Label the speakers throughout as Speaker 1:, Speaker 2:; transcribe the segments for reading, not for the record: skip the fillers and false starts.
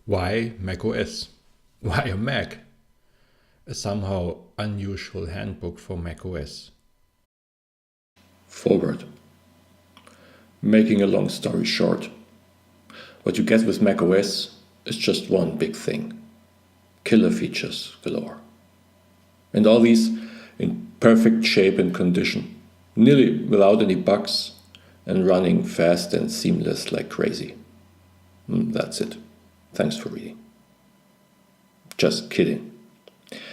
Speaker 1: Why macOS? Why a Mac? A somehow unusual handbook for macOS.
Speaker 2: Forward. Making a long story short, what you get with macOS is just one big thing. Killer features galore. And all these in perfect shape and condition, nearly without any bugs, and running fast and seamless like crazy. That's it. Thanks for reading. Just kidding.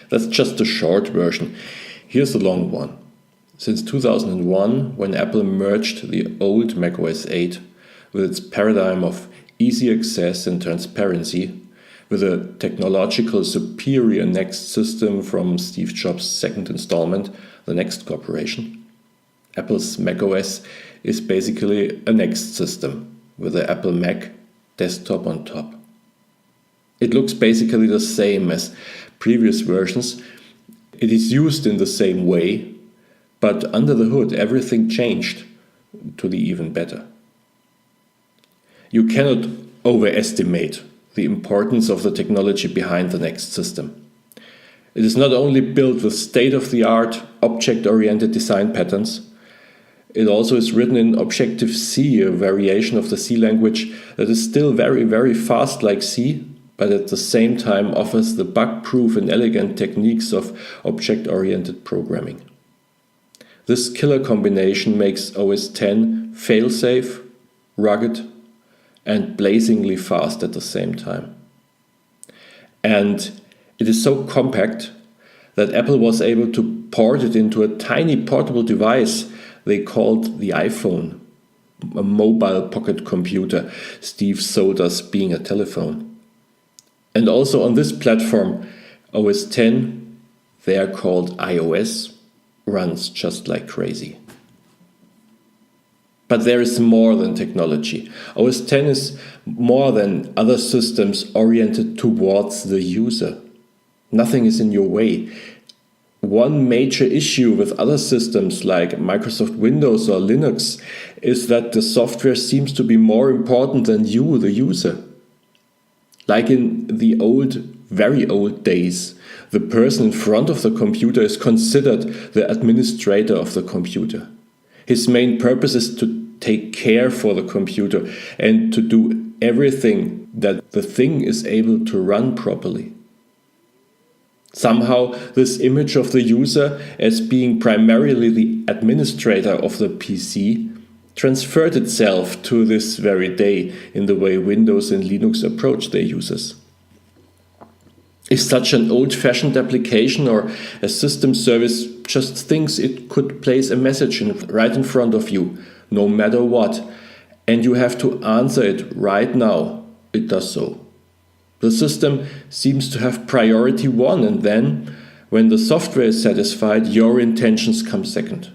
Speaker 2: That's just the short version. Here's the long one. Since 2001, when Apple merged the old macOS 8 with its paradigm of easy access and transparency, with a technological superior Next system from Steve Jobs' second installment, the Next Corporation, Apple's macOS is basically a Next system with the Apple Mac desktop on top. It looks basically the same as previous versions. It is used in the same way, but under the hood everything changed to the even better. You cannot overestimate the importance of the technology behind the Next system. It is not only built with state-of-the-art object-oriented design patterns, it also is written in Objective-C, a variation of the C language that is still very, very fast like C, but at the same time offers the bug-proof and elegant techniques of object-oriented programming. This killer combination makes OS X fail-safe, rugged, and blazingly fast at the same time. And it is so compact that Apple was able to port it into a tiny portable device they called the iPhone, a mobile pocket computer Steve sold us being a telephone. And also on this platform, OS X, they are called iOS, runs just like crazy. But there is more than technology. OS X is more than other systems oriented towards the user. Nothing is in your way. One major issue with other systems like Microsoft Windows or Linux is that the software seems to be more important than you, the user. Like in the old, very old days, the person in front of the computer is considered the administrator of the computer. His main purpose is to take care for the computer and to do everything that the thing is able to run properly. Somehow, this image of the user as being primarily the administrator of the PC transferred itself to this very day in the way Windows and Linux approach their users. If such an old-fashioned application or a system service just thinks it could place a message right in front of you, no matter what, and you have to answer it right now, it does so. The system seems to have priority one, and then, when the software is satisfied, your intentions come second.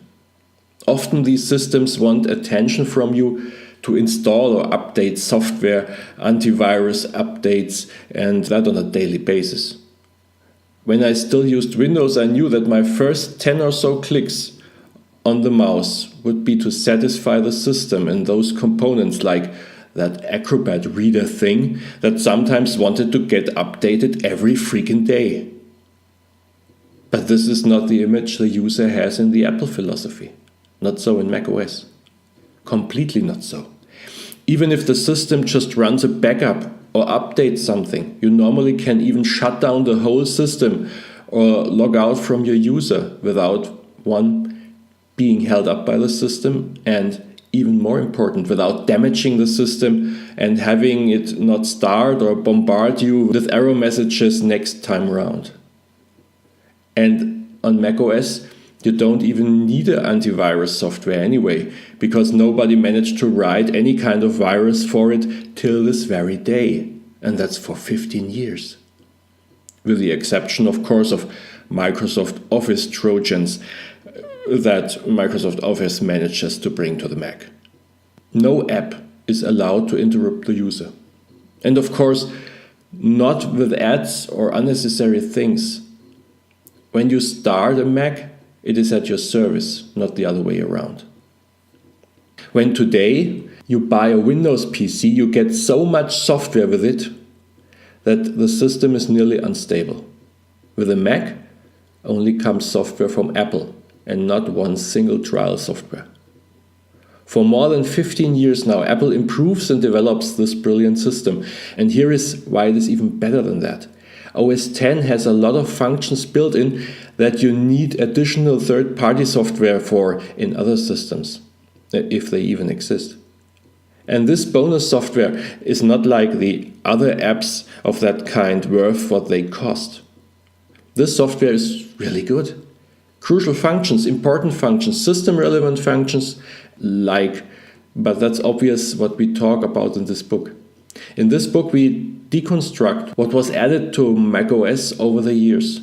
Speaker 2: Often these systems want attention from you to install or update software, antivirus updates, and that on a daily basis. When I still used Windows, I knew that my first 10 or so clicks on the mouse would be to satisfy the system and those components like that Acrobat reader thing that sometimes wanted to get updated every freaking day. But this is not the image the user has in the Apple philosophy. Not so in macOS. Completely not so. Even if the system just runs a backup or updates something, you normally can even shut down the whole system or log out from your user without, one, being held up by the system, and even more important, without damaging the system and having it not start or bombard you with error messages next time around. And on macOS, you don't even need an antivirus software anyway, because nobody managed to write any kind of virus for it till this very day, and that's for 15 years. With the exception, of course, of Microsoft Office Trojans that Microsoft Office manages to bring to the Mac. No app is allowed to interrupt the user. And of course, not with ads or unnecessary things. When you start a Mac, it is at your service, not the other way around. When today you buy a Windows PC, you get so much software with it that the system is nearly unstable. With a Mac, only comes software from Apple and not one single trial software. For more than 15 years now, Apple improves and develops this brilliant system. And here is why it is even better than that. OS X has a lot of functions built in that you need additional third-party software for in other systems, if they even exist. And this bonus software is not like the other apps of that kind worth what they cost. This software is really good. Crucial functions, important functions, system-relevant functions, but that's obvious what we talk about in this book. In this book, we deconstruct what was added to macOS over the years.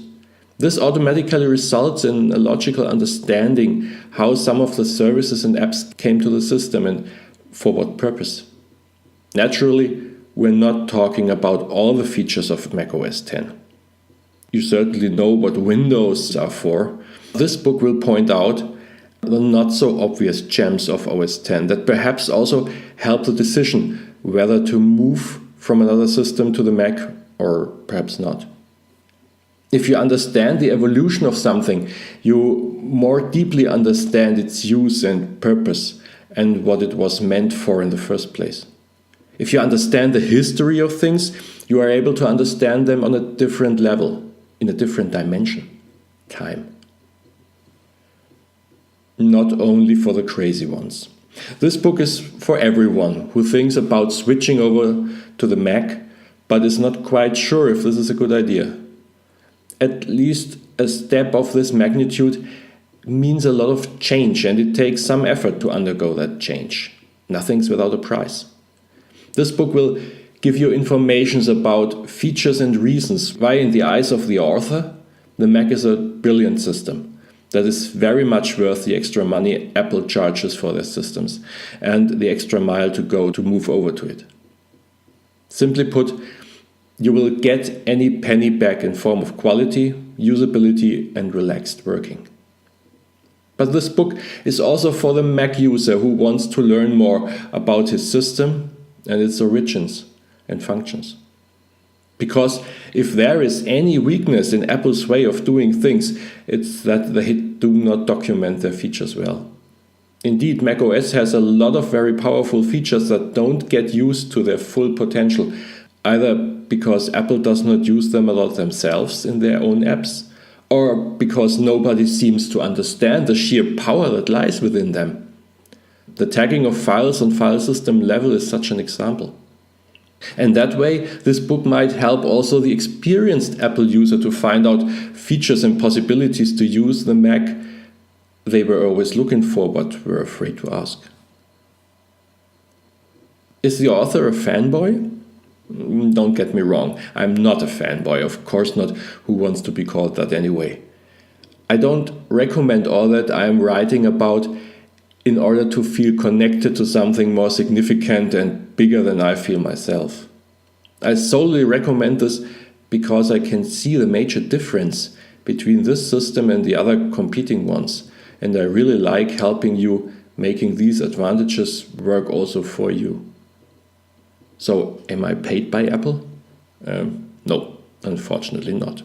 Speaker 2: This automatically results in a logical understanding how some of the services and apps came to the system and for what purpose. Naturally, we're not talking about all the features of macOS X. You certainly know what Windows are for. This book will point out the not so obvious gems of OS X that perhaps also help the decision whether to move from another system to the Mac or perhaps not. If you understand the evolution of something, you more deeply understand its use and purpose and what it was meant for in the first place. If you understand the history of things, you are able to understand them on a different level, in a different dimension, time. Not only for the crazy ones. This book is for everyone who thinks about switching over to the Mac, but is not quite sure if this is a good idea. At least a step of this magnitude means a lot of change, and it takes some effort to undergo that change. Nothing's without a price. This book will give you information about features and reasons why, in the eyes of the author, the Mac is a brilliant system that is very much worth the extra money Apple charges for their systems and the extra mile to go to move over to it. Simply put, you will get any penny back in form of quality, usability, and relaxed working. But this book is also for the Mac user who wants to learn more about his system and its origins and functions. Because if there is any weakness in Apple's way of doing things, it's that they do not document their features well. Indeed, macOS has a lot of very powerful features that don't get used to their full potential, either because Apple does not use them a lot themselves in their own apps, or because nobody seems to understand the sheer power that lies within them. The tagging of files on file system level is such an example. And that way, this book might help also the experienced Apple user to find out features and possibilities to use the Mac they were always looking for but were afraid to ask. Is the author a fanboy? Don't get me wrong, I'm not a fanboy, of course not. Who wants to be called that anyway? I don't recommend all that I am writing about in order to feel connected to something more significant and bigger than I feel myself. I solely recommend this because I can see the major difference between this system and the other competing ones, and I really like helping you making these advantages work also for you. So, am I paid by Apple? No, unfortunately not.